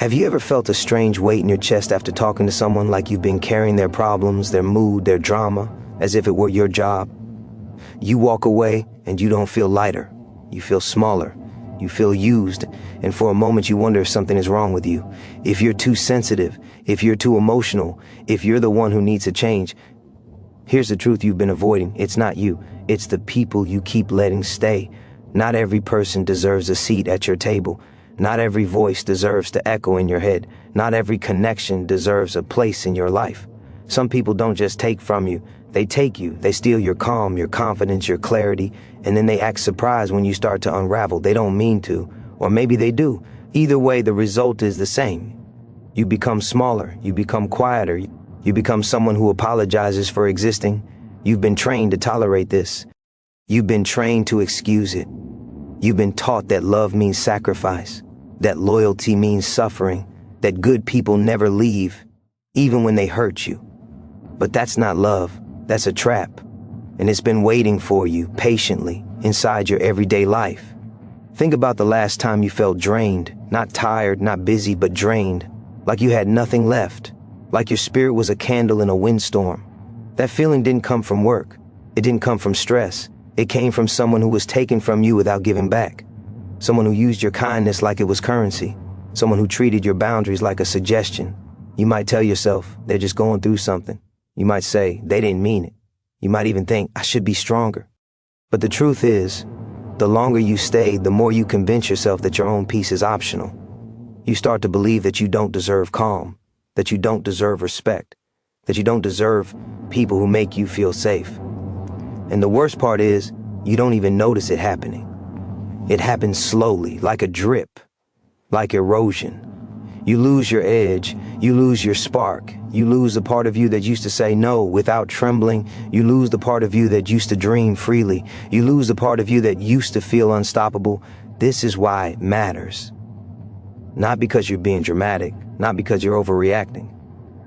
Have you ever felt a strange weight in your chest after talking to someone, like you've been carrying their problems, their mood, their drama, as if it were your job? You walk away and you don't feel lighter. You feel smaller. You feel used. And for a moment you wonder if something is wrong with you. If you're too sensitive, if you're too emotional, if you're the one who needs a change. Here's the truth you've been avoiding. It's not you. It's the people you keep letting stay. Not every person deserves a seat at your table. Not every voice deserves to echo in your head. Not every connection deserves a place in your life. Some people don't just take from you. They take you. They steal your calm, your confidence, your clarity, and then they act surprised when you start to unravel. They don't mean to, or maybe they do. Either way, the result is the same. You become smaller. You become quieter. You become someone who apologizes for existing. You've been trained to tolerate this. You've been trained to excuse it. You've been taught that love means sacrifice, that loyalty means suffering, that good people never leave, even when they hurt you. But that's not love. That's a trap. And it's been waiting for you patiently inside your everyday life. Think about the last time you felt drained, not tired, not busy, but drained, like you had nothing left, like your spirit was a candle in a windstorm. That feeling didn't come from work. It didn't come from stress. It came from someone who was taken from you without giving back. Someone who used your kindness like it was currency. Someone who treated your boundaries like a suggestion. You might tell yourself, they're just going through something. You might say, they didn't mean it. You might even think, I should be stronger. But the truth is, the longer you stay, the more you convince yourself that your own peace is optional. You start to believe that you don't deserve calm, that you don't deserve respect, that you don't deserve people who make you feel safe. And the worst part is, you don't even notice it happening. It happens slowly, like a drip, like erosion. You lose your edge, you lose your spark, you lose the part of you that used to say no without trembling, you lose the part of you that used to dream freely, you lose the part of you that used to feel unstoppable. This is why it matters. Not because you're being dramatic, not because you're overreacting,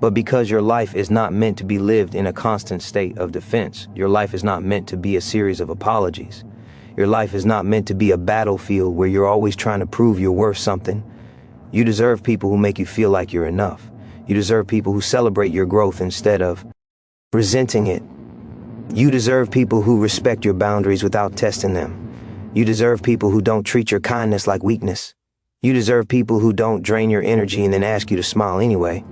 but because your life is not meant to be lived in a constant state of defense. Your life is not meant to be a series of apologies. Your life is not meant to be a battlefield where you're always trying to prove you're worth something. You deserve people who make you feel like you're enough. You deserve people who celebrate your growth instead of resenting it. You deserve people who respect your boundaries without testing them. You deserve people who don't treat your kindness like weakness. You deserve people who don't drain your energy and then ask you to smile anyway.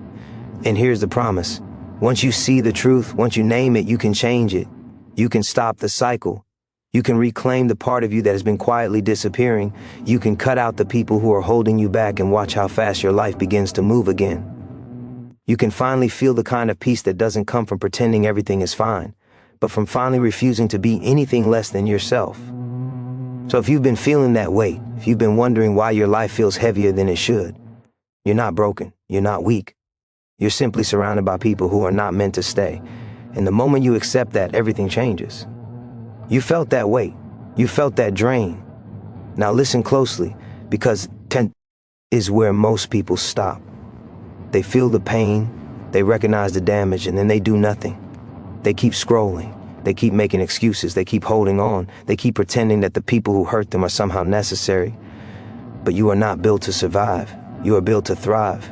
And here's the promise. Once you see the truth, once you name it, you can change it. You can stop the cycle. You can reclaim the part of you that has been quietly disappearing. You can cut out the people who are holding you back and watch how fast your life begins to move again. You can finally feel the kind of peace that doesn't come from pretending everything is fine, but from finally refusing to be anything less than yourself. So if you've been feeling that weight, if you've been wondering why your life feels heavier than it should, you're not broken, you're not weak. You're simply surrounded by people who are not meant to stay. And the moment you accept that, everything changes. You felt that weight. You felt that drain. Now listen closely, because 10 is where most people stop. They feel the pain, they recognize the damage, and then they do nothing. They keep scrolling. They keep making excuses. They keep holding on. They keep pretending that the people who hurt them are somehow necessary. But you are not built to survive. You are built to thrive.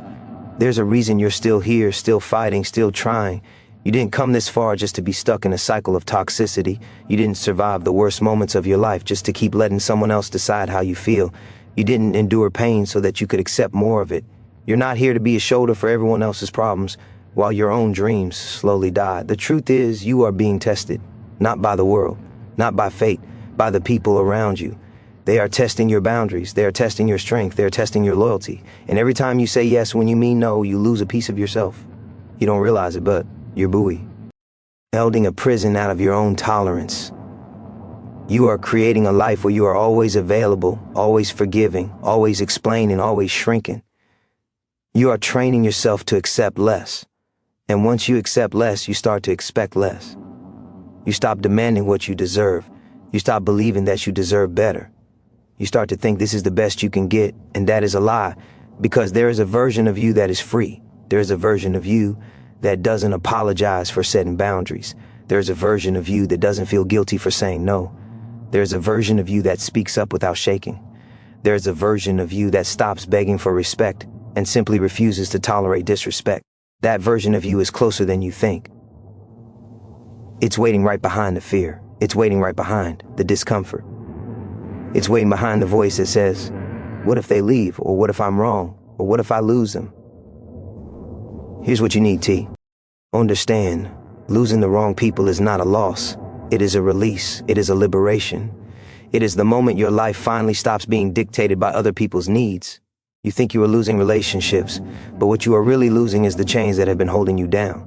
There's a reason you're still here, still fighting, still trying. You didn't come this far just to be stuck in a cycle of toxicity. You didn't survive the worst moments of your life just to keep letting someone else decide how you feel. You didn't endure pain so that you could accept more of it. You're not here to be a shoulder for everyone else's problems while your own dreams slowly die. The truth is, you are being tested, not by the world, not by fate, by the people around you. They are testing your boundaries. They are testing your strength. They are testing your loyalty. And every time you say yes when you mean no, you lose a piece of yourself. You don't realize it, but you're buoy, building a prison out of your own tolerance. You are creating a life where you are always available, always forgiving, always explaining, always shrinking. You are training yourself to accept less. And once you accept less, you start to expect less. You stop demanding what you deserve. You stop believing that you deserve better. You start to think this is the best you can get, and that is a lie, because there is a version of you that is free. There is a version of you that doesn't apologize for setting boundaries. There's a version of you that doesn't feel guilty for saying no. There's a version of you that speaks up without shaking. There's a version of you that stops begging for respect and simply refuses to tolerate disrespect. That version of you is closer than you think. It's waiting right behind the fear. It's waiting right behind the discomfort. It's waiting behind the voice that says, what if they leave? Or what if I'm wrong? Or what if I lose them? Here's what you need, T. Understand, losing the wrong people is not a loss. It is a release. It is a liberation. It is the moment your life finally stops being dictated by other people's needs. You think you are losing relationships, but what you are really losing is the chains that have been holding you down.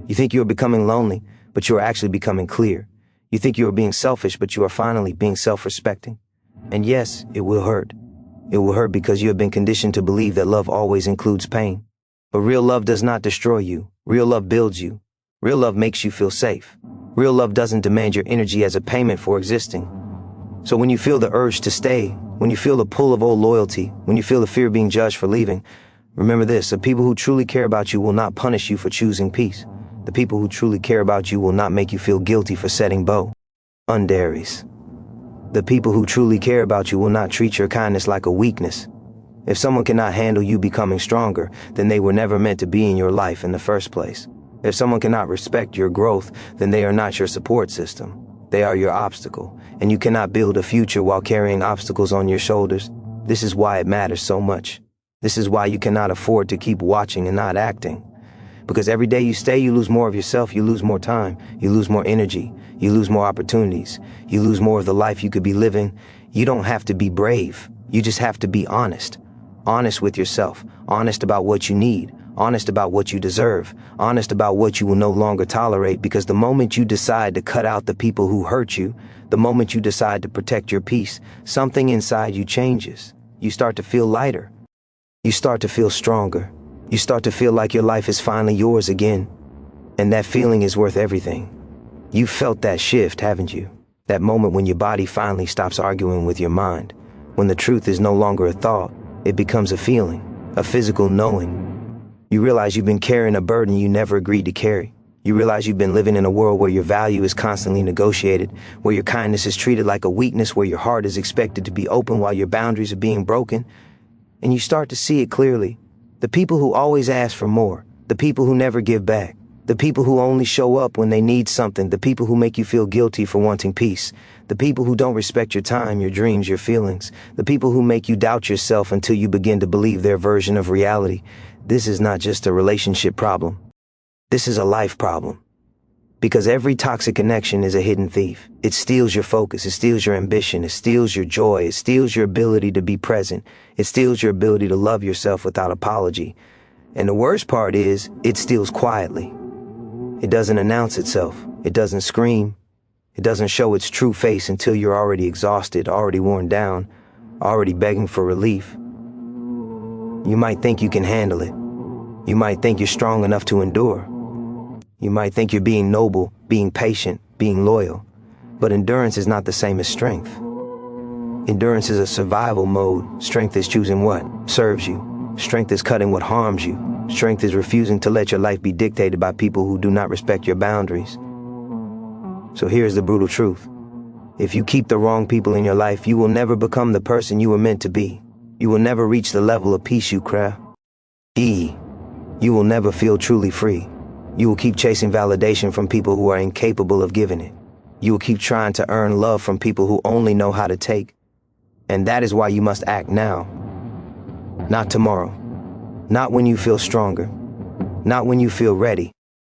You think you are becoming lonely, but you are actually becoming clear. You think you are being selfish, but you are finally being self-respecting. And yes, it will hurt. It will hurt because you have been conditioned to believe that love always includes pain. But real love does not destroy you. Real love builds you. Real love makes you feel safe. Real love doesn't demand your energy as a payment for existing. So when you feel the urge to stay, when you feel the pull of old loyalty, when you feel the fear of being judged for leaving, remember this: the people who truly care about you will not punish you for choosing peace. The people who truly care about you will not make you feel guilty for setting boundaries. The people who truly care about you will not treat your kindness like a weakness. If someone cannot handle you becoming stronger, then they were never meant to be in your life in the first place. If someone cannot respect your growth, then they are not your support system. They are your obstacle, and you cannot build a future while carrying obstacles on your shoulders. This is why it matters so much. This is why you cannot afford to keep watching and not acting. Because every day you stay, you lose more of yourself, you lose more time, you lose more energy, you lose more opportunities, you lose more of the life you could be living. You don't have to be brave. You just have to be honest. Honest with yourself, honest about what you need, honest about what you deserve, honest about what you will no longer tolerate, because the moment you decide to cut out the people who hurt you, the moment you decide to protect your peace, something inside you changes. You start to feel lighter. You start to feel stronger. You start to feel like your life is finally yours again. And that feeling is worth everything. You've felt that shift, haven't you? That moment when your body finally stops arguing with your mind, when the truth is no longer a thought. It becomes a feeling, a physical knowing. You realize you've been carrying a burden you never agreed to carry. You realize you've been living in a world where your value is constantly negotiated, where your kindness is treated like a weakness, where your heart is expected to be open while your boundaries are being broken. And you start to see it clearly. The people who always ask for more, the people who never give back, the people who only show up when they need something, the people who make you feel guilty for wanting peace, the people who don't respect your time, your dreams, your feelings, the people who make you doubt yourself until you begin to believe their version of reality. This is not just a relationship problem. This is a life problem. Because every toxic connection is a hidden thief. It steals your focus, it steals your ambition, it steals your joy, it steals your ability to be present, it steals your ability to love yourself without apology. And the worst part is, it steals quietly. It doesn't announce itself. It doesn't scream. It doesn't show its true face until you're already exhausted, already worn down, already begging for relief. You might think you can handle it. You might think you're strong enough to endure. You might think you're being noble, being patient, being loyal. But endurance is not the same as strength. Endurance is a survival mode. Strength is choosing what serves you. Strength is cutting what harms you. Strength is refusing to let your life be dictated by people who do not respect your boundaries. So here's the brutal truth. If you keep the wrong people in your life, you will never become the person you were meant to be. You will never reach the level of peace you crave. You will never feel truly free. You will keep chasing validation from people who are incapable of giving it. You will keep trying to earn love from people who only know how to take. And that is why you must act now. Not tomorrow. Not when you feel stronger. Not when you feel ready.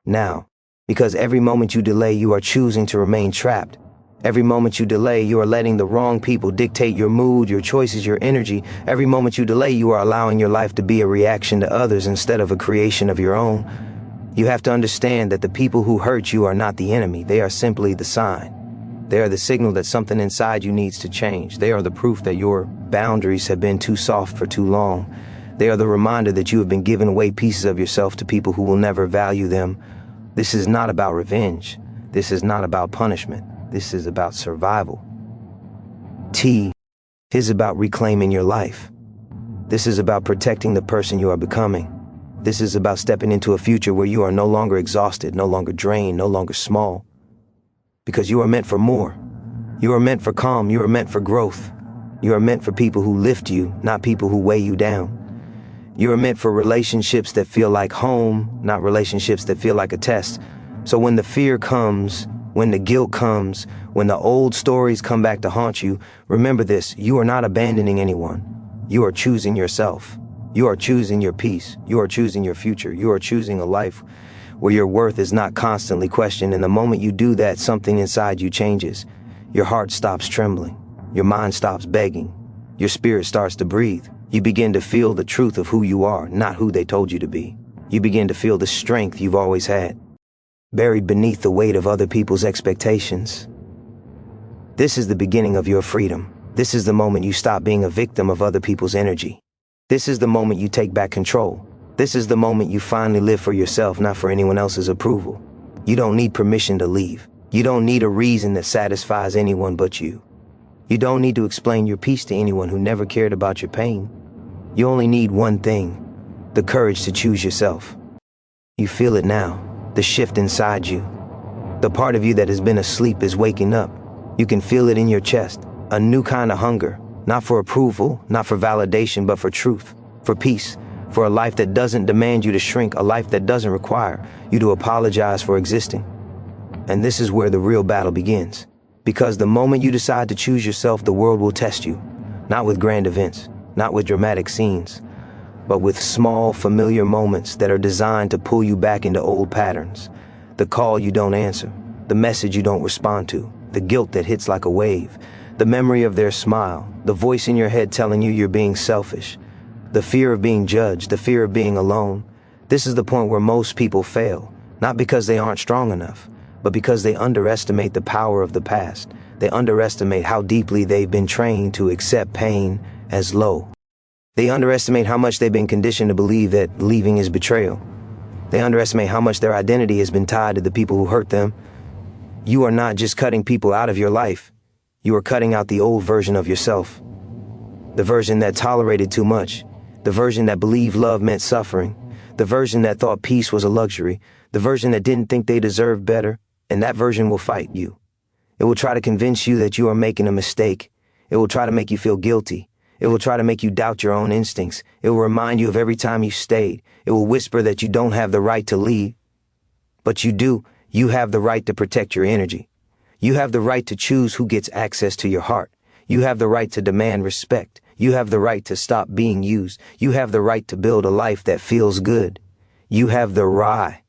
Now. Because every moment you delay, you are choosing to remain trapped. Every moment you delay, you are letting the wrong people dictate your mood, your choices, your energy. Every moment you delay, you are allowing your life to be a reaction to others instead of a creation of your own. You have to understand that the people who hurt you are not the enemy. They are simply the sign. They are the signal that something inside you needs to change. They are the proof that your boundaries have been too soft for too long. They are the reminder that you have been giving away pieces of yourself to people who will never value them. This is not about revenge. This is not about punishment. This is about survival. T is about reclaiming your life. This is about protecting the person you are becoming. This is about stepping into a future where you are no longer exhausted, no longer drained, no longer small. Because you are meant for more. You are meant for calm. You are meant for growth. You are meant for people who lift you, not people who weigh you down. You are meant for relationships that feel like home, not relationships that feel like a test. So when the fear comes, when the guilt comes, when the old stories come back to haunt you, remember this: you are not abandoning anyone. You are choosing yourself. You are choosing your peace. You are choosing your future. You are choosing a life where your worth is not constantly questioned. And the moment you do that, something inside you changes. Your heart stops trembling. Your mind stops begging. Your spirit starts to breathe. You begin to feel the truth of who you are, not who they told you to be. You begin to feel the strength you've always had, buried beneath the weight of other people's expectations. This is the beginning of your freedom. This is the moment you stop being a victim of other people's energy. This is the moment you take back control. This is the moment you finally live for yourself, not for anyone else's approval. You don't need permission to leave. You don't need a reason that satisfies anyone but you. You don't need to explain your peace to anyone who never cared about your pain. You only need one thing: the courage to choose yourself. You feel it now, the shift inside you. The part of you that has been asleep is waking up. You can feel it in your chest, a new kind of hunger, not for approval, not for validation, but for truth, for peace, for a life that doesn't demand you to shrink, a life that doesn't require you to apologize for existing. And this is where the real battle begins. Because the moment you decide to choose yourself, the world will test you, not with grand events, not with dramatic scenes, but with small, familiar moments that are designed to pull you back into old patterns. The call you don't answer, the message you don't respond to, the guilt that hits like a wave, the memory of their smile, the voice in your head telling you you're being selfish, the fear of being judged, the fear of being alone. This is the point where most people fail, not because they aren't strong enough, but because they underestimate the power of the past. They underestimate how deeply they've been trained to accept pain as low. They underestimate how much they've been conditioned to believe that leaving is betrayal. They underestimate how much their identity has been tied to the people who hurt them. You are not just cutting people out of your life. You are cutting out the old version of yourself. The version that tolerated too much. The version that believed love meant suffering. The version that thought peace was a luxury. The version that didn't think they deserved better. And that version will fight you. It will try to convince you that you are making a mistake. It will try to make you feel guilty. It will try to make you doubt your own instincts. It will remind you of every time you stayed. It will whisper that you don't have the right to leave. But you do. You have the right to protect your energy. You have the right to choose who gets access to your heart. You have the right to demand respect. You have the right to stop being used. You have the right to build a life that feels good. You have the right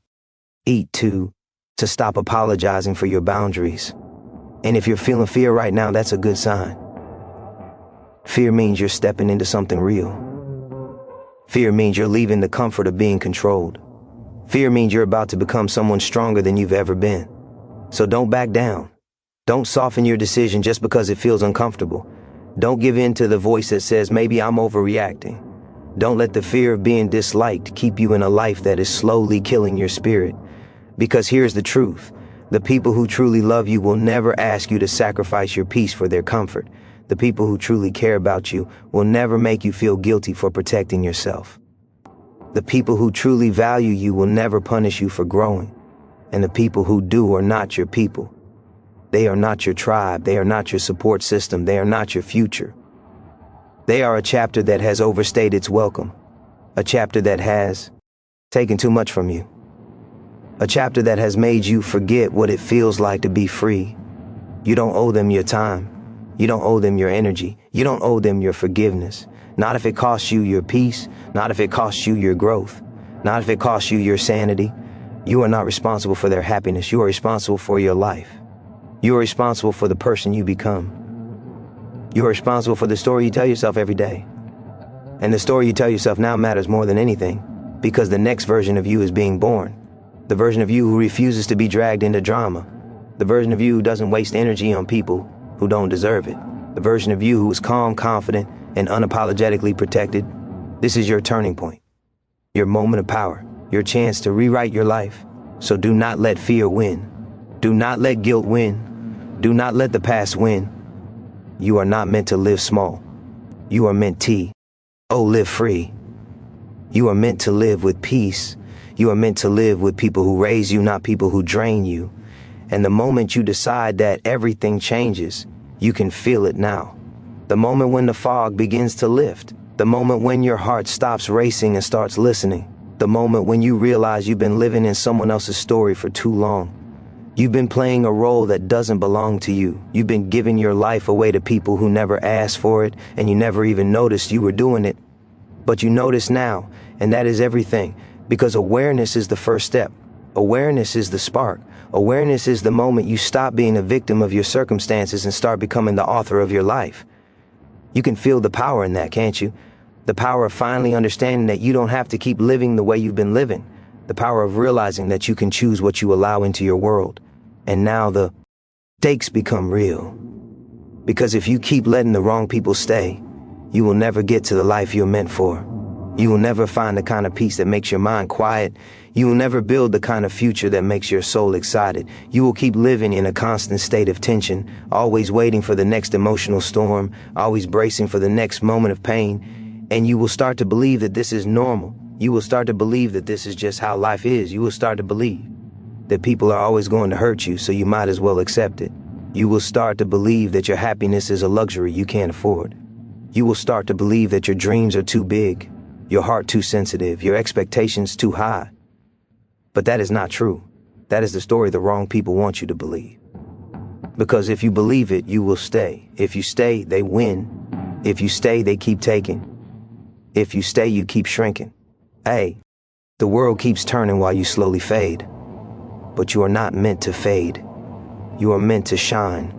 to stop apologizing for your boundaries. And if you're feeling fear right now, that's a good sign. Fear means you're stepping into something real. Fear means you're leaving the comfort of being controlled. Fear means you're about to become someone stronger than you've ever been. So don't back down. Don't soften your decision just because it feels uncomfortable. Don't give in to the voice that says, maybe I'm overreacting. Don't let the fear of being disliked keep you in a life that is slowly killing your spirit. Because here's the truth. The people who truly love you will never ask you to sacrifice your peace for their comfort. The people who truly care about you will never make you feel guilty for protecting yourself. The people who truly value you will never punish you for growing. And the people who do are not your people. They are not your tribe. They are not your support system. They are not your future. They are a chapter that has overstayed its welcome. A chapter that has taken too much from you. A chapter that has made you forget what it feels like to be free. You don't owe them your time. You don't owe them your energy. You don't owe them your forgiveness. Not if it costs you your peace. Not if it costs you your growth. Not if it costs you your sanity. You are not responsible for their happiness. You are responsible for your life. You are responsible for the person you become. You are responsible for the story you tell yourself every day. And the story you tell yourself now matters more than anything, because the next version of you is being born. The version of you who refuses to be dragged into drama. The version of you who doesn't waste energy on people who don't deserve it. The version of you who is calm, confident, and unapologetically protected. This is your turning point. Your moment of power. Your chance to rewrite your life. So do not let fear win. Do not let guilt win. Do not let the past win. You are not meant to live small. You are meant to live free. You are meant to live with peace. You are meant to live with people who raise you, not people who drain you. And the moment you decide that, everything changes. You can feel it now. The moment when the fog begins to lift. The moment when your heart stops racing and starts listening. The moment when you realize you've been living in someone else's story for too long. You've been playing a role that doesn't belong to you. You've been giving your life away to people who never asked for it, and you never even noticed you were doing it. But you notice now, and that is everything, because awareness is the first step. Awareness is the spark. Awareness is the moment you stop being a victim of your circumstances and start becoming the author of your life. You can feel the power in that, can't you? The power of finally understanding that you don't have to keep living the way you've been living. The power of realizing that you can choose what you allow into your world. And now the stakes become real. Because if you keep letting the wrong people stay, you will never get to the life you're meant for. You will never find the kind of peace that makes your mind quiet. You will never build the kind of future that makes your soul excited. You will keep living in a constant state of tension, always waiting for the next emotional storm, always bracing for the next moment of pain. And you will start to believe that this is normal. You will start to believe that this is just how life is. You will start to believe that people are always going to hurt you, so you might as well accept it. You will start to believe that your happiness is a luxury you can't afford. You will start to believe that your dreams are too big, your heart too sensitive, your expectations too high. But that is not true. That is the story the wrong people want you to believe. Because if you believe it, you will stay. If you stay, they win. If you stay, they keep taking. If you stay, you keep shrinking. Hey, the world keeps turning while you slowly fade. But you are not meant to fade. You are meant to shine.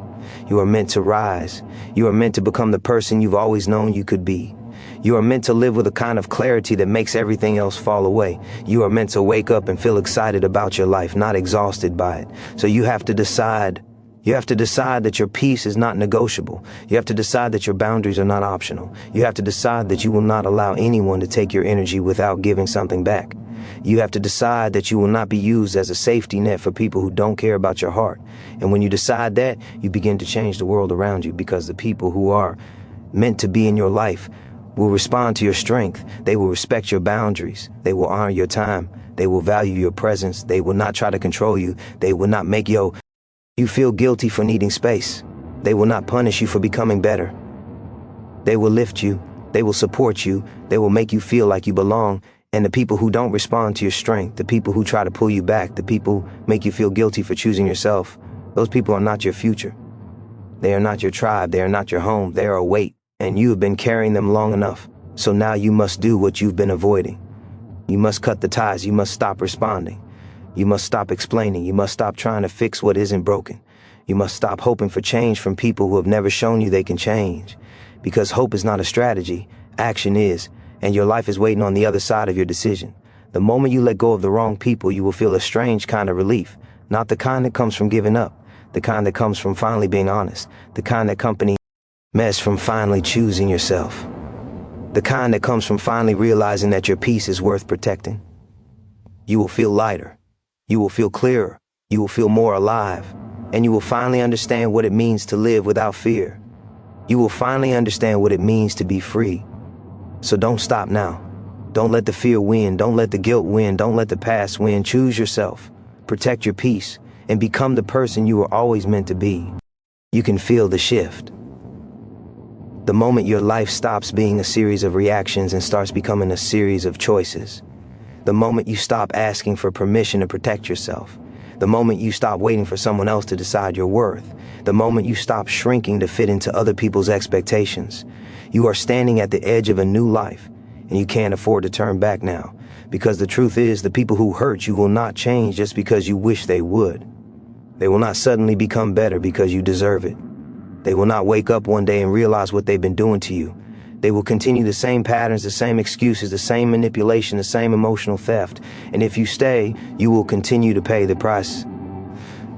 You are meant to rise. You are meant to become the person you've always known you could be. You are meant to live with a kind of clarity that makes everything else fall away. You are meant to wake up and feel excited about your life, not exhausted by it. So you have to decide. You have to decide that your peace is not negotiable. You have to decide that your boundaries are not optional. You have to decide that you will not allow anyone to take your energy without giving something back. You have to decide that you will not be used as a safety net for people who don't care about your heart. And when you decide that, you begin to change the world around you, because the people who are meant to be in your life will respond to your strength. They will respect your boundaries. They will honor your time. They will value your presence. They will not try to control you. They will not make you feel guilty for needing space. They will not punish you for becoming better. They will lift you. They will support you. They will make you feel like you belong. And the people who don't respond to your strength, the people who try to pull you back, the people who make you feel guilty for choosing yourself, those people are not your future. They are not your tribe. They are not your home. They are a weight, and you have been carrying them long enough. So now you must do what you've been avoiding. You must cut the ties. You must stop responding. You must stop explaining. You must stop trying to fix what isn't broken. You must stop hoping for change from people who have never shown you they can change. Because hope is not a strategy. Action is. And your life is waiting on the other side of your decision. The moment you let go of the wrong people, you will feel a strange kind of relief. Not the kind that comes from giving up. The kind that comes from finally being honest. The kind that company mess from finally choosing yourself. The kind that comes from finally realizing that your peace is worth protecting. You will feel lighter. You will feel clearer. You will feel more alive. And you will finally understand what it means to live without fear. You will finally understand what it means to be free. So don't stop now. Don't let the fear win. Don't let the guilt win. Don't let the past win. Choose yourself. Protect your peace. And become the person you were always meant to be. You can feel the shift. The moment your life stops being a series of reactions and starts becoming a series of choices. The moment you stop asking for permission to protect yourself. The moment you stop waiting for someone else to decide your worth. The moment you stop shrinking to fit into other people's expectations. You are standing at the edge of a new life, and you can't afford to turn back now. Because the truth is, the people who hurt you will not change just because you wish they would. They will not suddenly become better because you deserve it. They will not wake up one day and realize what they've been doing to you. They will continue the same patterns, the same excuses, the same manipulation, the same emotional theft. And if you stay, you will continue to pay the price.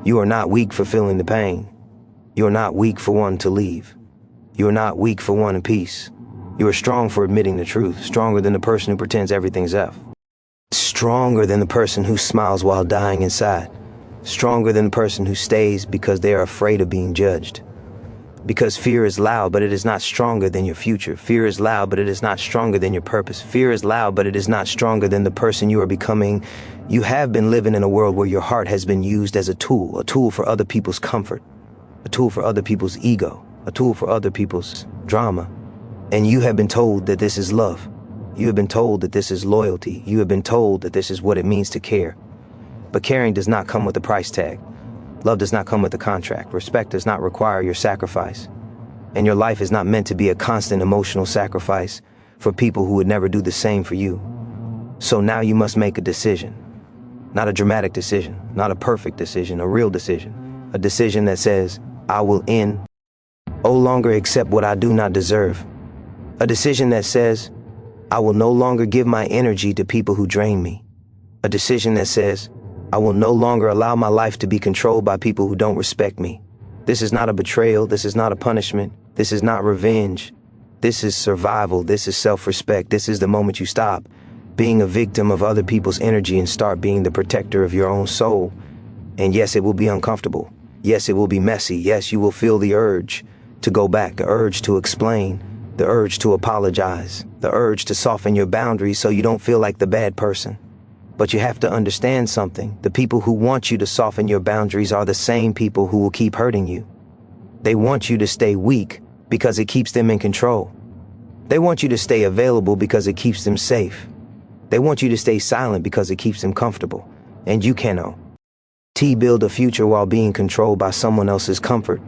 You are not weak for feeling the pain. You are not weak for wanting to leave. You are not weak for wanting peace. You are strong for admitting the truth, stronger than the person who pretends everything's F. Stronger than the person who smiles while dying inside. Stronger than the person who stays because they are afraid of being judged. Because fear is loud, but it is not stronger than your future. Fear is loud, but it is not stronger than your purpose. Fear is loud, but it is not stronger than the person you are becoming. You have been living in a world where your heart has been used as a tool for other people's comfort, a tool for other people's ego, a tool for other people's drama. And you have been told that this is love. You have been told that this is loyalty. You have been told that this is what it means to care. But caring does not come with a price tag. Love does not come with a contract. Respect does not require your sacrifice. And your life is not meant to be a constant emotional sacrifice for people who would never do the same for you. So now you must make a decision. Not a dramatic decision, not a perfect decision, a real decision. A decision that says, I will no longer accept what I do not deserve. A decision that says, I will no longer give my energy to people who drain me. A decision that says, I will no longer allow my life to be controlled by people who don't respect me. This is not a betrayal. This is not a punishment. This is not revenge. This is survival. This is self-respect. This is the moment you stop being a victim of other people's energy and start being the protector of your own soul. And yes, it will be uncomfortable. Yes, it will be messy. Yes, you will feel the urge to go back, the urge to explain, the urge to apologize, the urge to soften your boundaries so you don't feel like the bad person. But you have to understand something. The people who want you to soften your boundaries are the same people who will keep hurting you. They want you to stay weak because it keeps them in control. They want you to stay available because it keeps them safe. They want you to stay silent because it keeps them comfortable. And you cannot build a future while being controlled by someone else's comfort.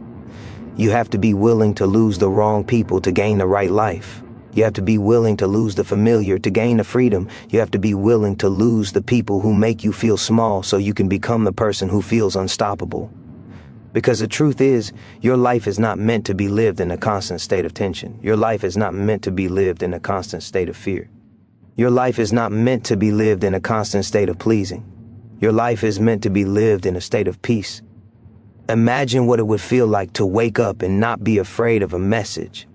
You have to be willing to lose the wrong people to gain the right life. You have to be willing to lose the familiar to gain the freedom. You have to be willing to lose the people who make you feel small so you can become the person who feels unstoppable. Because the truth is, your life is not meant to be lived in a constant state of tension. Your life is not meant to be lived in a constant state of fear. Your life is not meant to be lived in a constant state of pleasing. Your life is meant to be lived in a state of peace. Imagine what it would feel like to wake up and not be afraid of a message.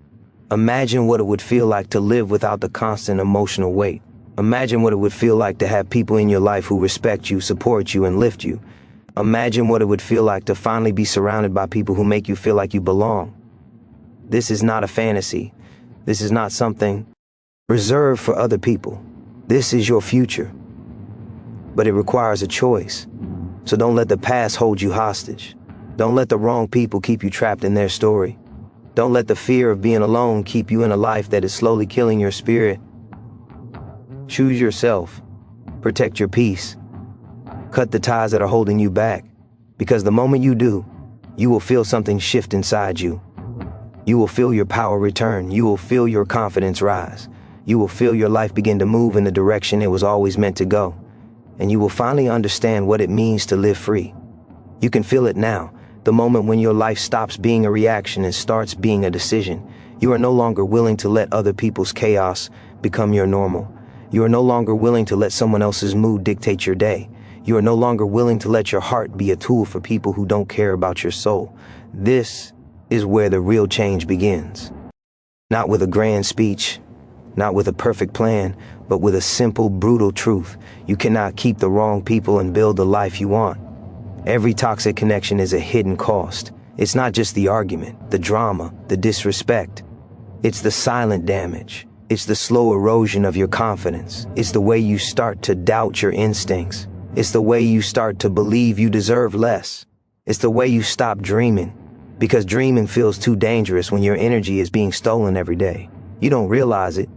Imagine what it would feel like to live without the constant emotional weight. Imagine what it would feel like to have people in your life who respect you, support you, and lift you. Imagine what it would feel like to finally be surrounded by people who make you feel like you belong. This is not a fantasy. This is not something reserved for other people. This is your future. But it requires a choice. So don't let the past hold you hostage. Don't let the wrong people keep you trapped in their story. Don't let the fear of being alone keep you in a life that is slowly killing your spirit. Choose yourself. Protect your peace. Cut the ties that are holding you back. Because the moment you do, you will feel something shift inside you. You will feel your power return. You will feel your confidence rise. You will feel your life begin to move in the direction it was always meant to go. And you will finally understand what it means to live free. You can feel it now. The moment when your life stops being a reaction and starts being a decision. You are no longer willing to let other people's chaos become your normal. You are no longer willing to let someone else's mood dictate your day. You are no longer willing to let your heart be a tool for people who don't care about your soul. This is where the real change begins. Not with a grand speech, not with a perfect plan, but with a simple, brutal truth. You cannot keep the wrong people and build the life you want. Every toxic connection is a hidden cost. It's not just the argument, the drama, the disrespect. It's the silent damage. It's the slow erosion of your confidence. It's the way you start to doubt your instincts. It's the way you start to believe you deserve less. It's the way you stop dreaming. Because dreaming feels too dangerous when your energy is being stolen every day. You don't realize it,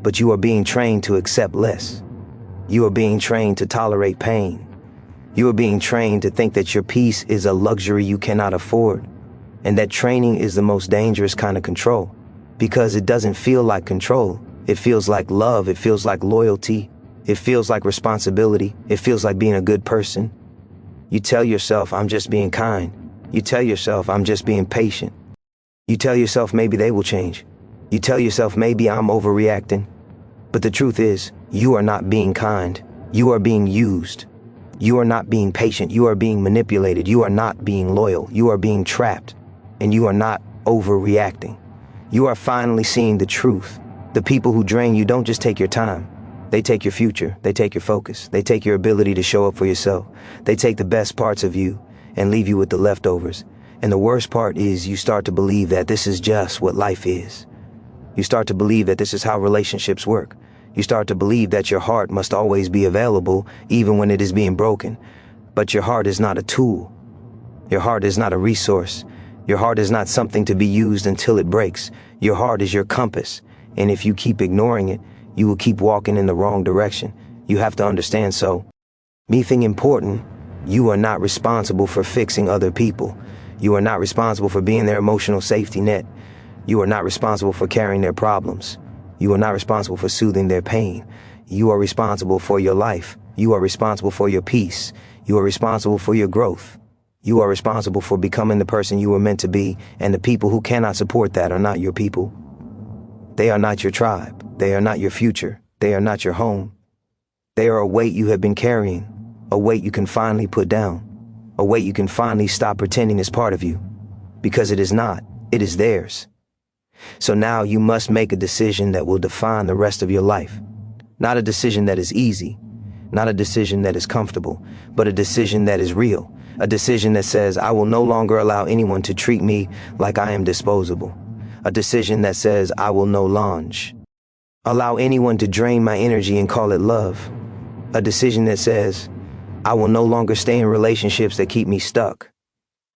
but you are being trained to accept less. You are being trained to tolerate pain. You are being trained to think that your peace is a luxury you cannot afford. And that training is the most dangerous kind of control. Because it doesn't feel like control. It feels like love. It feels like loyalty. It feels like responsibility. It feels like being a good person. You tell yourself, I'm just being kind. You tell yourself, I'm just being patient. You tell yourself, maybe they will change. You tell yourself, maybe I'm overreacting. But the truth is, you are not being kind. You are being used. You are not being patient. You are being manipulated. You are not being loyal. You are being trapped. And you are not overreacting. You are finally seeing the truth. The people who drain you don't just take your time. They take your future. They take your focus. They take your ability to show up for yourself. They take the best parts of you and leave you with the leftovers. And the worst part is you start to believe that this is just what life is. You start to believe that this is how relationships work. You start to believe that your heart must always be available, even when it is being broken. But your heart is not a tool. Your heart is not a resource. Your heart is not something to be used until it breaks. Your heart is your compass. And if you keep ignoring it, you will keep walking in the wrong direction. You have to understand so. Me thing important, you are not responsible for fixing other people. You are not responsible for being their emotional safety net. You are not responsible for carrying their problems. You are not responsible for soothing their pain. You are responsible for your life. You are responsible for your peace. You are responsible for your growth. You are responsible for becoming the person you were meant to be, and the people who cannot support that are not your people. They are not your tribe. They are not your future. They are not your home. They are a weight you have been carrying, a weight you can finally put down, a weight you can finally stop pretending is part of you, because it is not. It is theirs. So now you must make a decision that will define the rest of your life. Not a decision that is easy, not a decision that is comfortable, but a decision that is real. A decision that says, I will no longer allow anyone to treat me like I am disposable. A decision that says, I will no longer allow anyone to drain my energy and call it love. A decision that says, I will no longer stay in relationships that keep me stuck.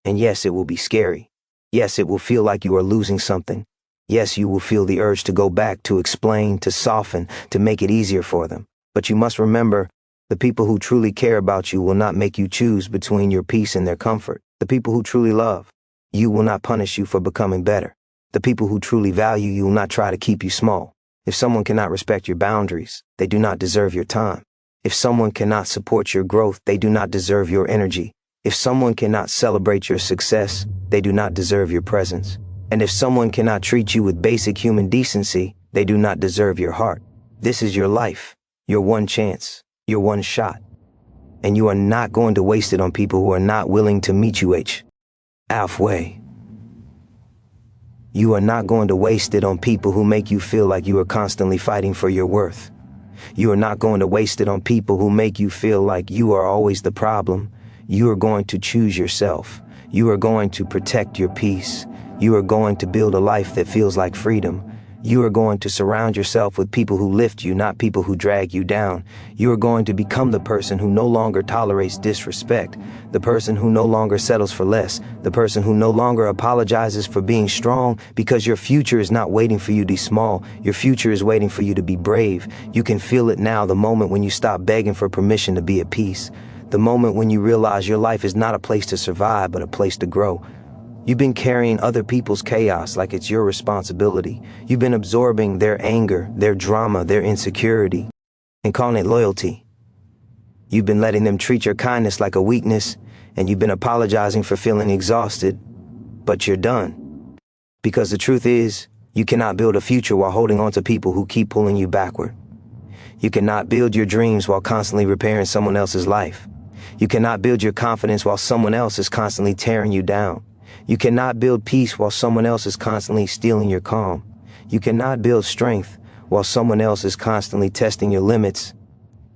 And yes, it will be scary. Yes, it will feel like you are losing something. Yes, you will feel the urge to go back, to explain, to soften, to make it easier for them. But you must remember, the people who truly care about you will not make you choose between your peace and their comfort. The people who truly love you will not punish you for becoming better. The people who truly value you will not try to keep you small. If someone cannot respect your boundaries, they do not deserve your time. If someone cannot support your growth, they do not deserve your energy. If someone cannot celebrate your success, they do not deserve your presence. And if someone cannot treat you with basic human decency, they do not deserve your heart. This is your life, your one chance, your one shot. And you are not going to waste it on people who are not willing to meet you halfway. You are not going to waste it on people who make you feel like you are constantly fighting for your worth. You are not going to waste it on people who make you feel like you are always the problem. You are going to choose yourself. You are going to protect your peace. You are going to build a life that feels like freedom. You are going to surround yourself with people who lift you, not people who drag you down. You are going to become the person who no longer tolerates disrespect, the person who no longer settles for less, the person who no longer apologizes for being strong, because your future is not waiting for you to be small. Your future is waiting for you to be brave. You can feel it now, the moment when you stop begging for permission to be at peace. The moment when you realize your life is not a place to survive, but a place to grow. You've been carrying other people's chaos like it's your responsibility. You've been absorbing their anger, their drama, their insecurity, and calling it loyalty. You've been letting them treat your kindness like a weakness, and you've been apologizing for feeling exhausted, but you're done. Because the truth is, you cannot build a future while holding on to people who keep pulling you backward. You cannot build your dreams while constantly repairing someone else's life. You cannot build your confidence while someone else is constantly tearing you down. You cannot build peace while someone else is constantly stealing your calm. You cannot build strength while someone else is constantly testing your limits.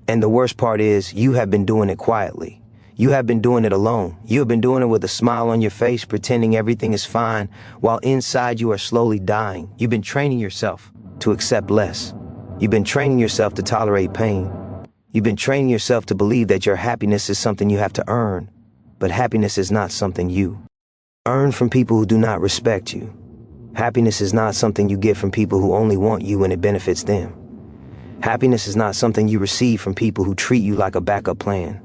And the worst part is, you have been doing it quietly. You have been doing it alone. You have been doing it with a smile on your face, pretending everything is fine, while inside you are slowly dying. You've been training yourself to accept less. You've been training yourself to tolerate pain. You've been training yourself to believe that your happiness is something you have to earn. But happiness is not something you earn from people who do not respect you. Happiness is not something you get from people who only want you when it benefits them. Happiness is not something you receive from people who treat you like a backup plan.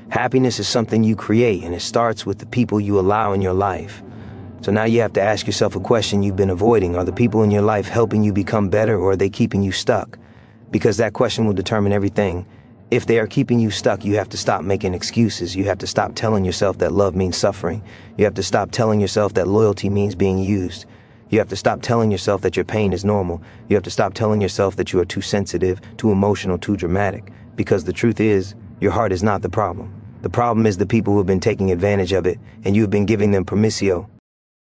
Happiness is something you create, and it starts with the people you allow in your life. So now you have to ask yourself a question you've been avoiding. Are the people in your life helping you become better, or are they keeping you stuck? Because that question will determine everything. If they are keeping you stuck, you have to stop making excuses. You have to stop telling yourself that love means suffering. You have to stop telling yourself that loyalty means being used. You have to stop telling yourself that your pain is normal. You have to stop telling yourself that you are too sensitive, too emotional, too dramatic. Because the truth is, your heart is not the problem. The problem is the people who have been taking advantage of it, and you have been giving them permissio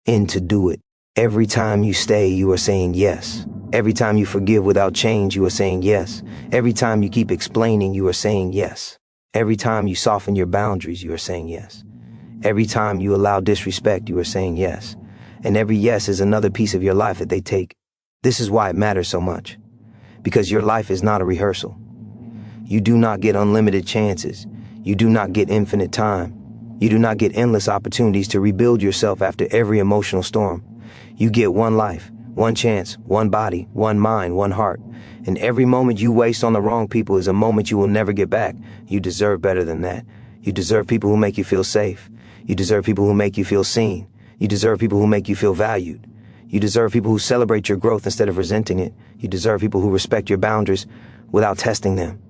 in to do it. Every time you stay, you are saying yes. Every time you forgive without change, you are saying yes. Every time you keep explaining, you are saying yes. Every time you soften your boundaries, you are saying yes. Every time you allow disrespect, you are saying yes. And every yes is another piece of your life that they take. This is why it matters so much. Because your life is not a rehearsal. You do not get unlimited chances. You do not get infinite time. You do not get endless opportunities to rebuild yourself after every emotional storm. You get one life, One chance, one body, one mind, one heart. And every moment you waste on the wrong people is a moment you will never get back. You deserve better than that. You deserve people who make you feel safe. You deserve people who make you feel seen. You deserve people who make you feel valued. You deserve people who celebrate your growth instead of resenting it. You deserve people who respect your boundaries without testing them.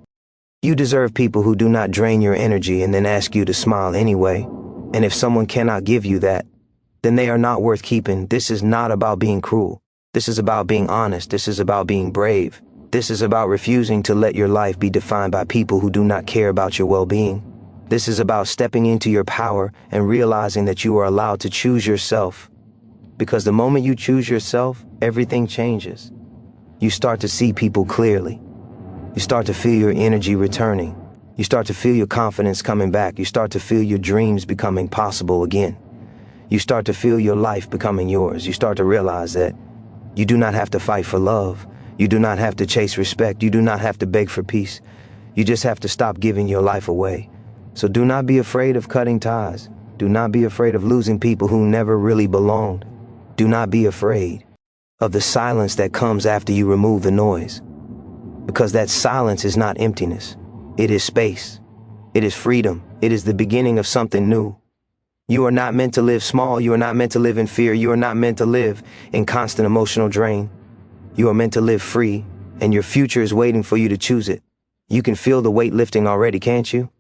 You deserve people who do not drain your energy and then ask you to smile anyway. And if someone cannot give you that, then they are not worth keeping. This is not about being cruel. This is about being honest. This is about being brave. This is about refusing to let your life be defined by people who do not care about your well-being. This is about stepping into your power and realizing that you are allowed to choose yourself. Because the moment you choose yourself, everything changes. You start to see people clearly. You start to feel your energy returning. You start to feel your confidence coming back. You start to feel your dreams becoming possible again. You start to feel your life becoming yours. You start to realize that you do not have to fight for love. You do not have to chase respect. You do not have to beg for peace. You just have to stop giving your life away. So do not be afraid of cutting ties. Do not be afraid of losing people who never really belonged. Do not be afraid of the silence that comes after you remove the noise. Because that silence is not emptiness. It is space. It is freedom. It is the beginning of something new. You are not meant to live small. You are not meant to live in fear. You are not meant to live in constant emotional drain. You are meant to live free, and your future is waiting for you to choose it. You can feel the weight lifting already, can't you?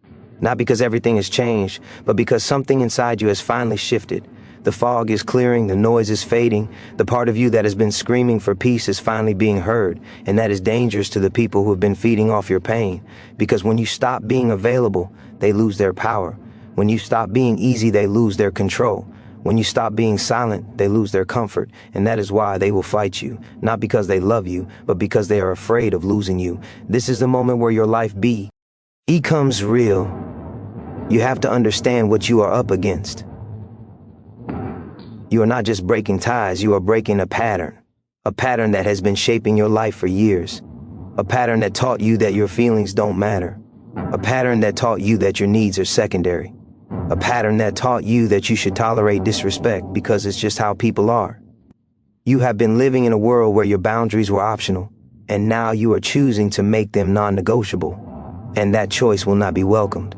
Not because everything has changed, but because something inside you has finally shifted. The fog is clearing, the noise is fading, the part of you that has been screaming for peace is finally being heard, and that is dangerous to the people who have been feeding off your pain. Because when you stop being available, they lose their power. When you stop being easy, they lose their control. When you stop being silent, they lose their comfort, and that is why they will fight you, not because they love you, but because they are afraid of losing you. This is the moment where your life becomes real. You have to understand what you are up against. You are not just breaking ties, you are breaking a pattern that has been shaping your life for years, a pattern that taught you that your feelings don't matter, a pattern that taught you that your needs are secondary, a pattern that taught you that you should tolerate disrespect because it's just how people are. You have been living in a world where your boundaries were optional, and now you are choosing to make them non-negotiable, and that choice will not be welcomed.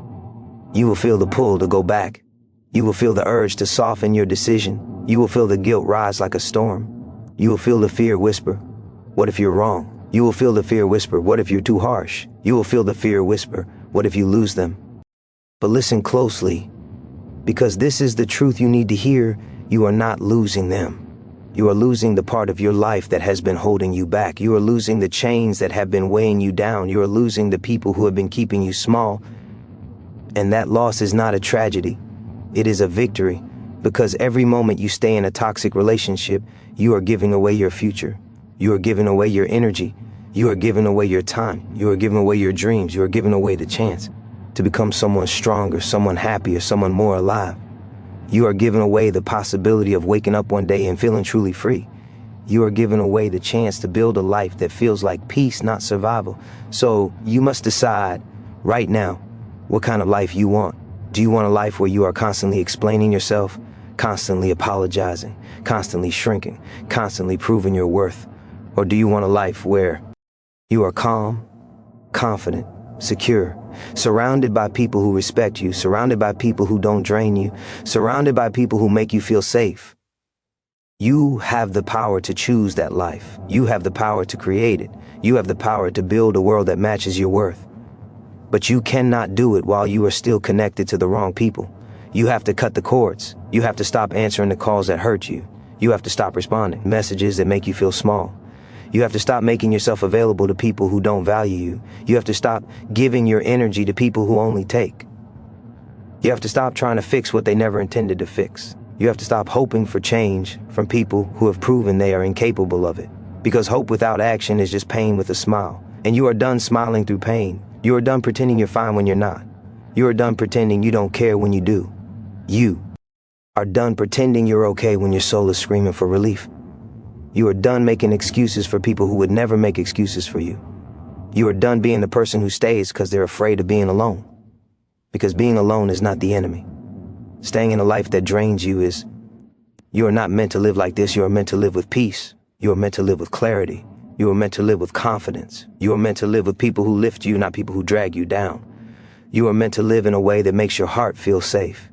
You will feel the pull to go back. You will feel the urge to soften your decision. You will feel the guilt rise like a storm. You will feel the fear whisper, what if you're wrong? You will feel the fear whisper, what if you're too harsh? You will feel the fear whisper, what if you lose them? But listen closely, because this is the truth you need to hear. You are not losing them. You are losing the part of your life that has been holding you back. You are losing the chains that have been weighing you down. You are losing the people who have been keeping you small. And that loss is not a tragedy. It is a victory. Because every moment you stay in a toxic relationship, you are giving away your future. You are giving away your energy. You are giving away your time. You are giving away your dreams. You are giving away the chance to become someone stronger, someone happier, someone more alive. You are giving away the possibility of waking up one day and feeling truly free. You are giving away the chance to build a life that feels like peace, not survival. So you must decide right now what kind of life you want. Do you want a life where you are constantly explaining yourself, constantly apologizing, constantly shrinking, constantly proving your worth? Or do you want a life where you are calm, confident, secure, surrounded by people who respect you, surrounded by people who don't drain you, surrounded by people who make you feel safe? You have the power to choose that life. You have the power to create it. You have the power to build a world that matches your worth. But you cannot do it while you are still connected to the wrong people. You have to cut the cords. You have to stop answering the calls that hurt you. You have to stop responding to messages that make you feel small. You have to stop making yourself available to people who don't value you. You have to stop giving your energy to people who only take. You have to stop trying to fix what they never intended to fix. You have to stop hoping for change from people who have proven they are incapable of it. Because hope without action is just pain with a smile. And you are done smiling through pain. You are done pretending you're fine when you're not. You are done pretending you don't care when you do. You are done pretending you're okay when your soul is screaming for relief. You are done making excuses for people who would never make excuses for you. You are done being the person who stays because they're afraid of being alone. Because being alone is not the enemy. Staying in a life that drains you is, you are not meant to live like this. You are meant to live with peace. You are meant to live with clarity. You are meant to live with confidence. You are meant to live with people who lift you, not people who drag you down. You are meant to live in a way that makes your heart feel safe.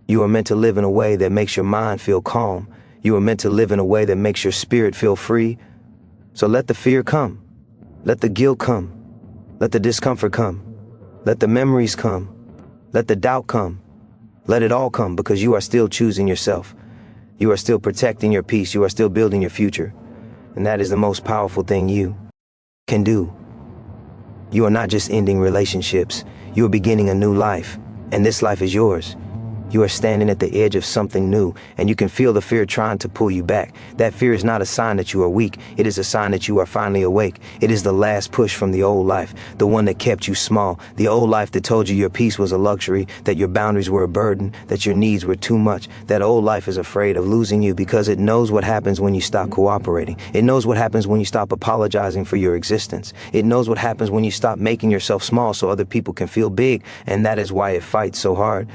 You are meant to live in a way that makes your mind feel calm. You are meant to live in a way that makes your spirit feel free. So let the fear come. Let the guilt come. Let the discomfort come. Let the memories come. Let the doubt come. Let it all come, because you are still choosing yourself. You are still protecting your peace. You are still building your future. And that is the most powerful thing you can do. You are not just ending relationships. You are beginning a new life. And this life is yours. You are standing at the edge of something new, and you can feel the fear trying to pull you back. That fear is not a sign that you are weak. It is a sign that you are finally awake. It is the last push from the old life, the one that kept you small, the old life that told you your peace was a luxury, that your boundaries were a burden, that your needs were too much. That old life is afraid of losing you because it knows what happens when you stop cooperating. It knows what happens when you stop apologizing for your existence. It knows what happens when you stop making yourself small so other people can feel big, and that is why it fights so hard.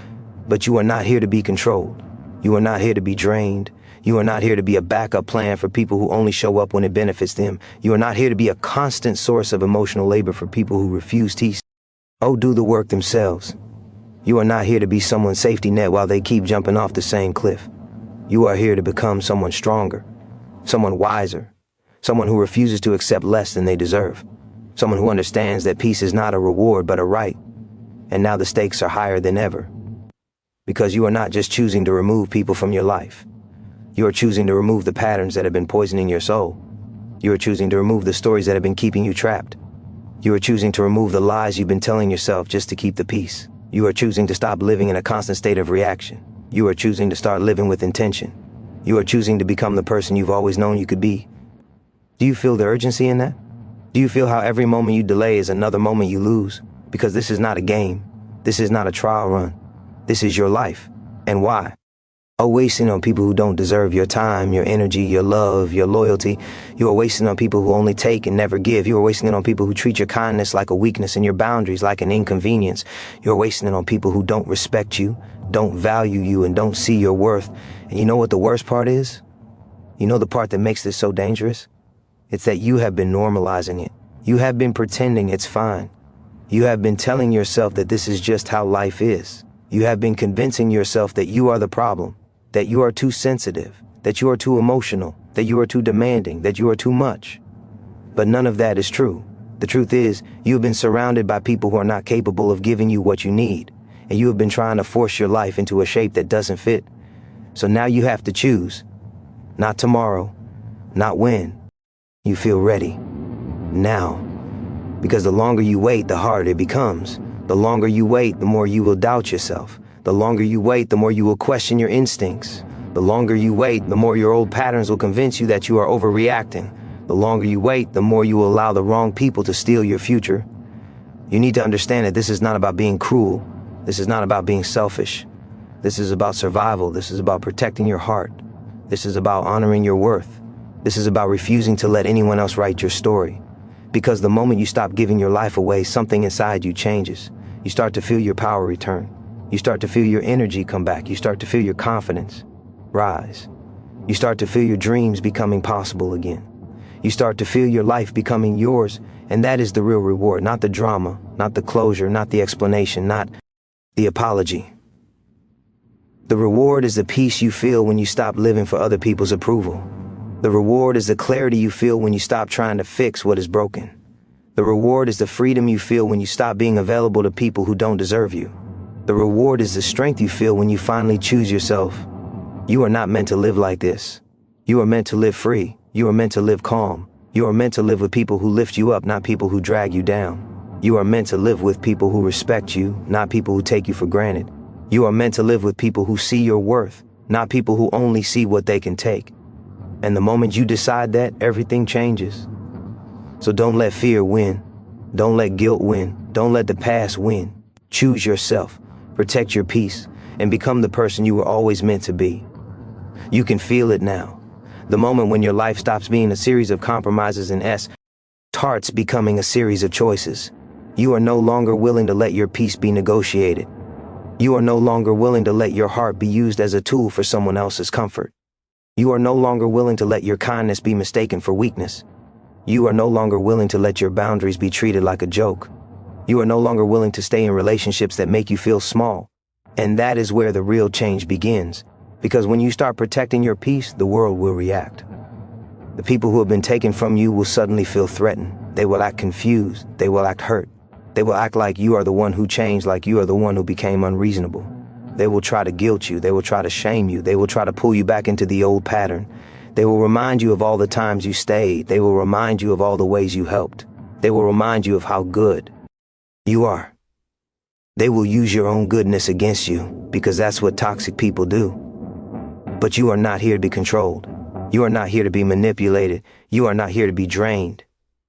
But you are not here to be controlled. You are not here to be drained. You are not here to be a backup plan for people who only show up when it benefits them. You are not here to be a constant source of emotional labor for people who refuse to do the work themselves. You are not here to be someone's safety net while they keep jumping off the same cliff. You are here to become someone stronger, someone wiser, someone who refuses to accept less than they deserve, someone who understands that peace is not a reward but a right. And now the stakes are higher than ever. Because you are not just choosing to remove people from your life. You are choosing to remove the patterns that have been poisoning your soul. You are choosing to remove the stories that have been keeping you trapped. You are choosing to remove the lies you've been telling yourself just to keep the peace. You are choosing to stop living in a constant state of reaction. You are choosing to start living with intention. You are choosing to become the person you've always known you could be. Do you feel the urgency in that? Do you feel how every moment you delay is another moment you lose? Because this is not a game. This is not a trial run. This is your life. And why? Oh, wasting on people who don't deserve your time, your energy, your love, your loyalty. You are wasting on people who only take and never give. You are wasting it on people who treat your kindness like a weakness and your boundaries like an inconvenience. You are wasting it on people who don't respect you, don't value you, and don't see your worth. And you know what the worst part is? You know the part that makes this so dangerous? It's that you have been normalizing it. You have been pretending it's fine. You have been telling yourself that this is just how life is. You have been convincing yourself that you are the problem, that you are too sensitive, that you are too emotional, that you are too demanding, that you are too much. But none of that is true. The truth is, you have been surrounded by people who are not capable of giving you what you need, and you have been trying to force your life into a shape that doesn't fit. So now you have to choose. Not tomorrow, not when. You feel ready. Now. Because the longer you wait, the harder it becomes. The longer you wait, the more you will doubt yourself. The longer you wait, the more you will question your instincts. The longer you wait, the more your old patterns will convince you that you are overreacting. The longer you wait, the more you will allow the wrong people to steal your future. You need to understand that this is not about being cruel. This is not about being selfish. This is about survival. This is about protecting your heart. This is about honoring your worth. This is about refusing to let anyone else write your story. Because the moment you stop giving your life away, something inside you changes. You start to feel your power return. You start to feel your energy come back. You start to feel your confidence rise. You start to feel your dreams becoming possible again. You start to feel your life becoming yours, and that is the real reward, not the drama, not the closure, not the explanation, not the apology. The reward is the peace you feel when you stop living for other people's approval. The reward is the clarity you feel when you stop trying to fix what is broken. The reward is the freedom you feel when you stop being available to people who don't deserve you. The reward is the strength you feel when you finally choose yourself. You are not meant to live like this. You are meant to live free. You are meant to live calm. You are meant to live with people who lift you up, not people who drag you down. You are meant to live with people who respect you, not people who take you for granted. You are meant to live with people who see your worth, not people who only see what they can take. And the moment you decide that, everything changes. So don't let fear win. Don't let guilt win. Don't let the past win. Choose yourself, protect your peace, and become the person you were always meant to be. You can feel it now. The moment when your life stops being a series of compromises and starts becoming a series of choices. You are no longer willing to let your peace be negotiated. You are no longer willing to let your heart be used as a tool for someone else's comfort. You are no longer willing to let your kindness be mistaken for weakness. You are no longer willing to let your boundaries be treated like a joke. You are no longer willing to stay in relationships that make you feel small. And that is where the real change begins. Because when you start protecting your peace, the world will react. The people who have been taken from you will suddenly feel threatened. They will act confused. They will act hurt. They will act like you are the one who changed, like you are the one who became unreasonable. They will try to guilt you. They will try to shame you. They will try to pull you back into the old pattern. They will remind you of all the times you stayed. They will remind you of all the ways you helped. They will remind you of how good you are. They will use your own goodness against you, because that's what toxic people do. But you are not here to be controlled. You are not here to be manipulated. You are not here to be drained.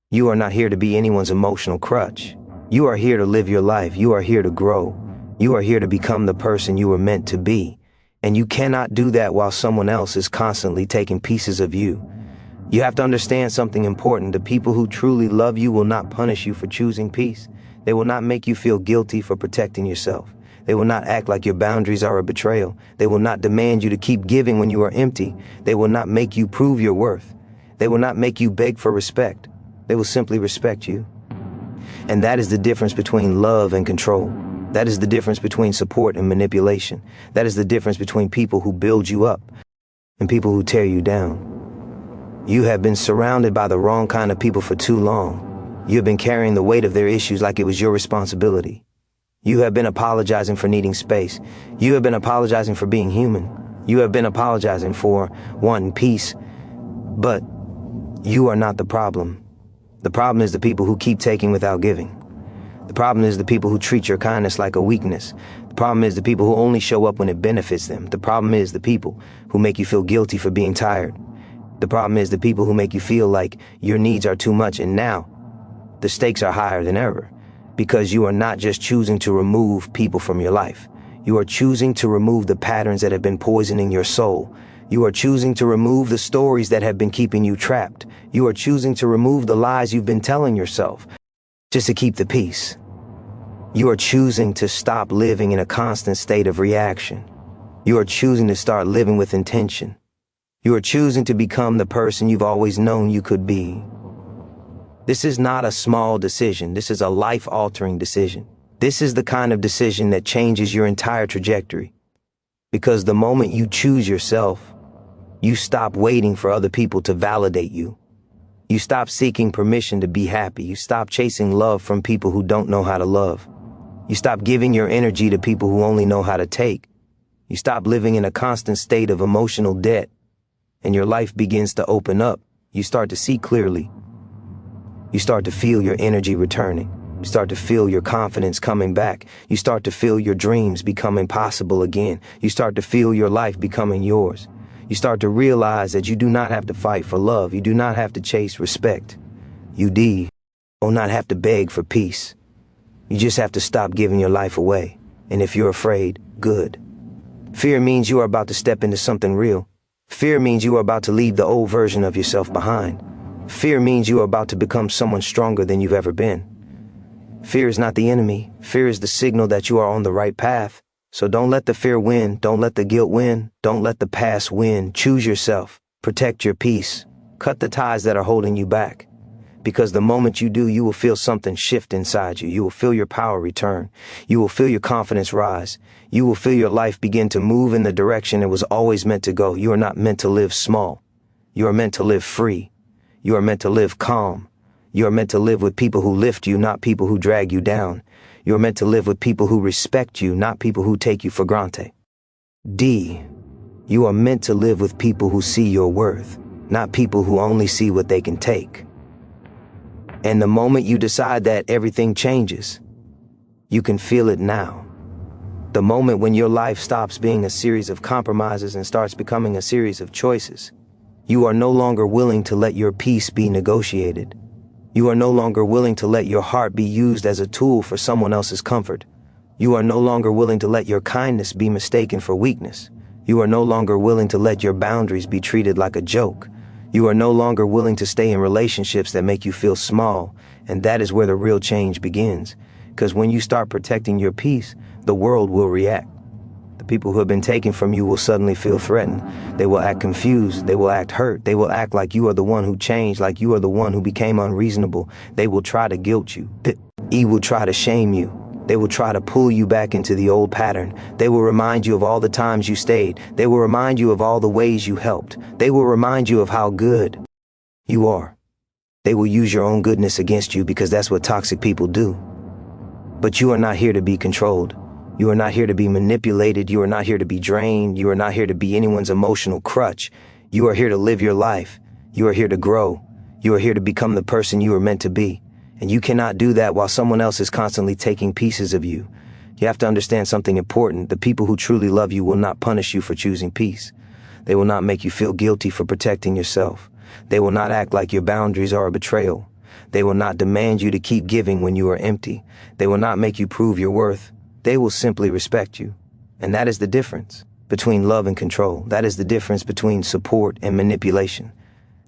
You are not here to be anyone's emotional crutch. You are here to live your life. You are here to grow. You are here to become the person you were meant to be. And you cannot do that while someone else is constantly taking pieces of you. You have to understand something important. The people who truly love you will not punish you for choosing peace. They will not make you feel guilty for protecting yourself. They will not act like your boundaries are a betrayal. They will not demand you to keep giving when you are empty. They will not make you prove your worth. They will not make you beg for respect. They will simply respect you. And that is the difference between love and control. That is the difference between support and manipulation. That is the difference between people who build you up and people who tear you down. You have been surrounded by the wrong kind of people for too long. You have been carrying the weight of their issues like it was your responsibility. You have been apologizing for needing space. You have been apologizing for being human. You have been apologizing for wanting peace. But you are not the problem. The problem is the people who keep taking without giving. The problem is the people who treat your kindness like a weakness. The problem is the people who only show up when it benefits them. The problem is the people who make you feel guilty for being tired. The problem is the people who make you feel like your needs are too much, and now the stakes are higher than ever. Because you are not just choosing to remove people from your life. You are choosing to remove the patterns that have been poisoning your soul. You are choosing to remove the stories that have been keeping you trapped. You are choosing to remove the lies you've been telling yourself just to keep the peace. You are choosing to stop living in a constant state of reaction. You are choosing to start living with intention. You are choosing to become the person you've always known you could be. This is not a small decision. This is a life-altering decision. This is the kind of decision that changes your entire trajectory. Because the moment you choose yourself, you stop waiting for other people to validate you. You stop seeking permission to be happy. You stop chasing love from people who don't know how to love. You stop giving your energy to people who only know how to take. You stop living in a constant state of emotional debt, and your life begins to open up. You start to see clearly. You start to feel your energy returning. You start to feel your confidence coming back. You start to feel your dreams becoming possible again. You start to feel your life becoming yours. You start to realize that you do not have to fight for love. You do not have to chase respect. You do not have to beg for peace. You just have to stop giving your life away. And if you're afraid, good. Fear means you are about to step into something real. Fear means you are about to leave the old version of yourself behind. Fear means you are about to become someone stronger than you've ever been. Fear is not the enemy. Fear is the signal that you are on the right path. So don't let the fear win. Don't let the guilt win. Don't let the past win. Choose yourself. Protect your peace. Cut the ties that are holding you back. Because the moment you do, you will feel something shift inside you. You will feel your power return. You will feel your confidence rise. You will feel your life begin to move in the direction it was always meant to go. You are not meant to live small. You are meant to live free. You are meant to live calm. You are meant to live with people who lift you, not people who drag you down. You are meant to live with people who respect you, not people who take you for granted. D. You are meant to live with people who see your worth, not people who only see what they can take. And the moment you decide that, everything changes. You can feel it now. The moment when your life stops being a series of compromises and starts becoming a series of choices. You are no longer willing to let your peace be negotiated. You are no longer willing to let your heart be used as a tool for someone else's comfort. You are no longer willing to let your kindness be mistaken for weakness. You are no longer willing to let your boundaries be treated like a joke. You are no longer willing to stay in relationships that make you feel small, and that is where the real change begins. Because when you start protecting your peace, the world will react. The People who have been taken from you will suddenly feel threatened. They will act confused. They will act hurt. They will act like you are the one who changed, like you are the one who became unreasonable. They will try to guilt you. They will try to shame you. They will try to pull you back into the old pattern. They will remind you of all the times you stayed. They will remind you of all the ways you helped. They will remind you of how good you are. They will use your own goodness against you because that's what toxic people do. But you are not here to be controlled. You are not here to be manipulated. You are not here to be drained. You are not here to be anyone's emotional crutch. You are here to live your life. You are here to grow. You are here to become the person you are meant to be. And you cannot do that while someone else is constantly taking pieces of you. You have to understand something important. The people who truly love you will not punish you for choosing peace. They will not make you feel guilty for protecting yourself. They will not act like your boundaries are a betrayal. They will not demand you to keep giving when you are empty. They will not make you prove your worth. They will simply respect you. And that is the difference between love and control. That is the difference between support and manipulation.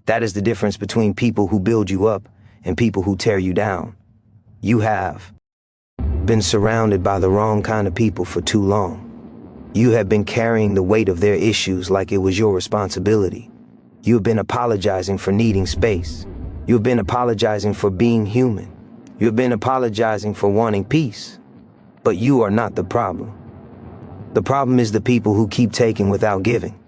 That is the difference between people who build you up and people who tear you down. You have been surrounded by the wrong kind of people for too long. You have been carrying the weight of their issues like it was your responsibility. You have been apologizing for needing space. You have been apologizing for being human. You have been apologizing for wanting peace. But you are not the problem. The problem is the people who keep taking without giving.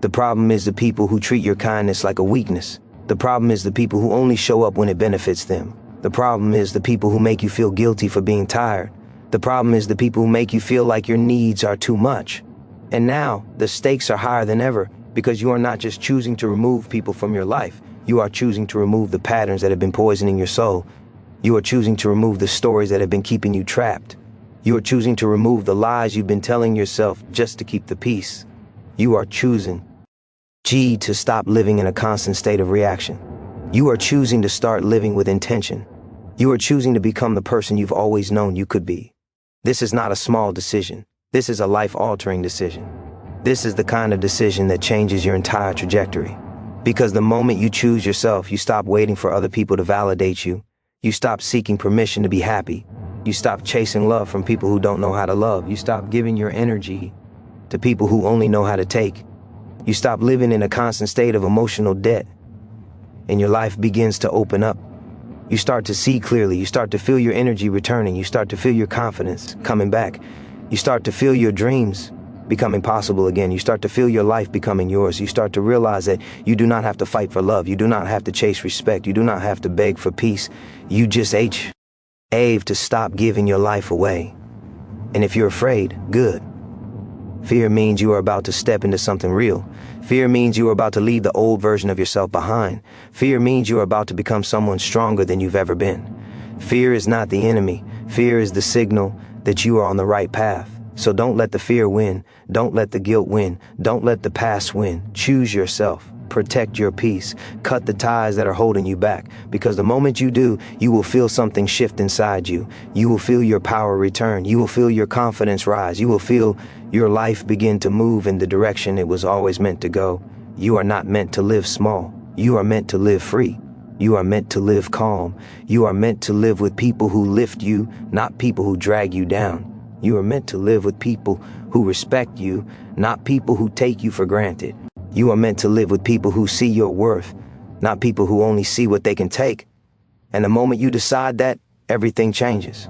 The problem is the people who treat your kindness like a weakness. The problem is the people who only show up when it benefits them. The problem is the people who make you feel guilty for being tired. The problem is the people who make you feel like your needs are too much. And now, the stakes are higher than ever because you are not just choosing to remove people from your life. You are choosing to remove the patterns that have been poisoning your soul. You are choosing to remove the stories that have been keeping you trapped. You are choosing to remove the lies you've been telling yourself just to keep the peace. You are choosing to stop living in a constant state of reaction. You are choosing to start living with intention. You are choosing to become the person you've always known you could be. This is not a small decision. This is a life-altering decision. This is the kind of decision that changes your entire trajectory. Because the moment you choose yourself, you stop waiting for other people to validate you. You stop seeking permission to be happy. You stop chasing love from people who don't know how to love. You stop giving your energy to people who only know how to take. You stop living in a constant state of emotional debt, and your life begins to open up. You start to see clearly. You start to feel your energy returning. You start to feel your confidence coming back. You start to feel your dreams becoming possible again. You start to feel your life becoming yours. You start to realize that you do not have to fight for love. You do not have to chase respect. You do not have to beg for peace. You just have to stop giving your life away. And if you're afraid, good. Fear means you are about to step into something real. Fear means you are about to leave the old version of yourself behind. Fear means you are about to become someone stronger than you've ever been. Fear is not the enemy. Fear is the signal that you are on the right path. So don't let the fear win. Don't let the guilt win. Don't let the past win. Choose yourself. Protect your peace. Cut the ties that are holding you back. Because the moment you do, you will feel something shift inside you. You will feel your power return. You will feel your confidence rise. You will feel your life begin to move in the direction it was always meant to go. You are not meant to live small. You are meant to live free. You are meant to live calm. You are meant to live with people who lift you, not people who drag you down. You are meant to live with people who respect you, not people who take you for granted. You are meant to live with people who see your worth, not people who only see what they can take. And the moment you decide that, everything changes.